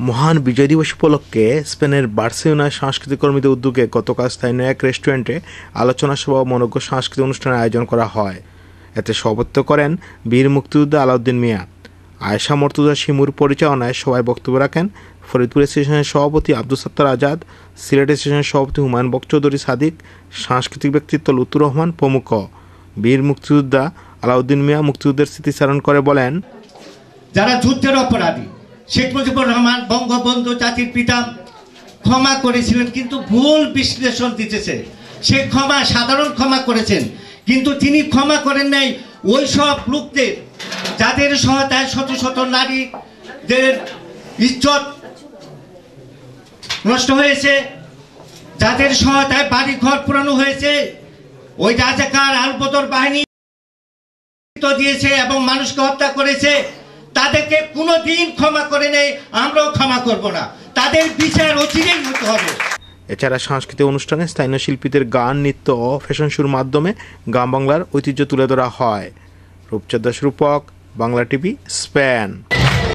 মহান বিজয় দিবস উপলক্ষে স্পেনের বার্সেলোনায় সাংস্কৃতিক কর্মীদের উদ্যোগে গতকাল স্থানীয় এক রেস্টুরেন্টে আলোচনা সভা ও মনোজ্ঞ সাংস্কৃতিক অনুষ্ঠানের আয়োজন করা হয়। এতে সভাপতিত্ব করেন বীর মুক্তিযোদ্ধা আলাউদ্দিন মিয়া। আয়েশা মর্তুজা শিমুর পরিচালনায় সভায় বক্তব্য রাখেন ফরিদপুর স্টেশনের সভাপতি আব্দুল সত্তার আজাদ, সিলেট স্টেশনের সভাপতি হুমায়ুন বকচৌধুরী সাদিক, সাংস্কৃতিক ব্যক্তিত্ব লুতুর রহমান প্রমুখ। বীর মুক্তিযোদ্ধা আলাউদ্দিন মিয়া মুক্তিযুদ্ধের স্মৃতিচারণ করে বলেন, যারা যুদ্ধের অপরাধী শেখ মুজিবুর রহমান বঙ্গবন্ধু জাতির পিতা ক্ষমা করেছিলেন, কিন্তু ভুল বিশ্লেষণ দিতেছে। সে সাধারণ ক্ষমা করেছেন, কিন্তু তিনি ক্ষমা করেন নাই ওই সব লোকদের যাদের সহায়তায় শত শত নারীদের ইজ্জত নষ্ট হয়েছে, যাদের সহায়তায় বাড়ি ঘর পুরানো হয়েছে। ওই রাজাকার আলবদর বাহিনী দিয়েছে এবং মানুষকে হত্যা করেছে, তাদেরকে কোনোদিন ক্ষমা করে নেই, আমরাও ক্ষমা করব না। তাদের বিচার অচিরেই হতে হবে। এছাড়া সাংস্কৃতিক অনুষ্ঠানে স্থানীয় শিল্পীদের গান, নৃত্য ও ফ্যাশন শোর মাধ্যমে গ্রাম বাংলার ঐতিহ্য তুলে ধরা হয়। রূপচাঁদ দাস রূপক, বাংলা টিভি, স্পেন।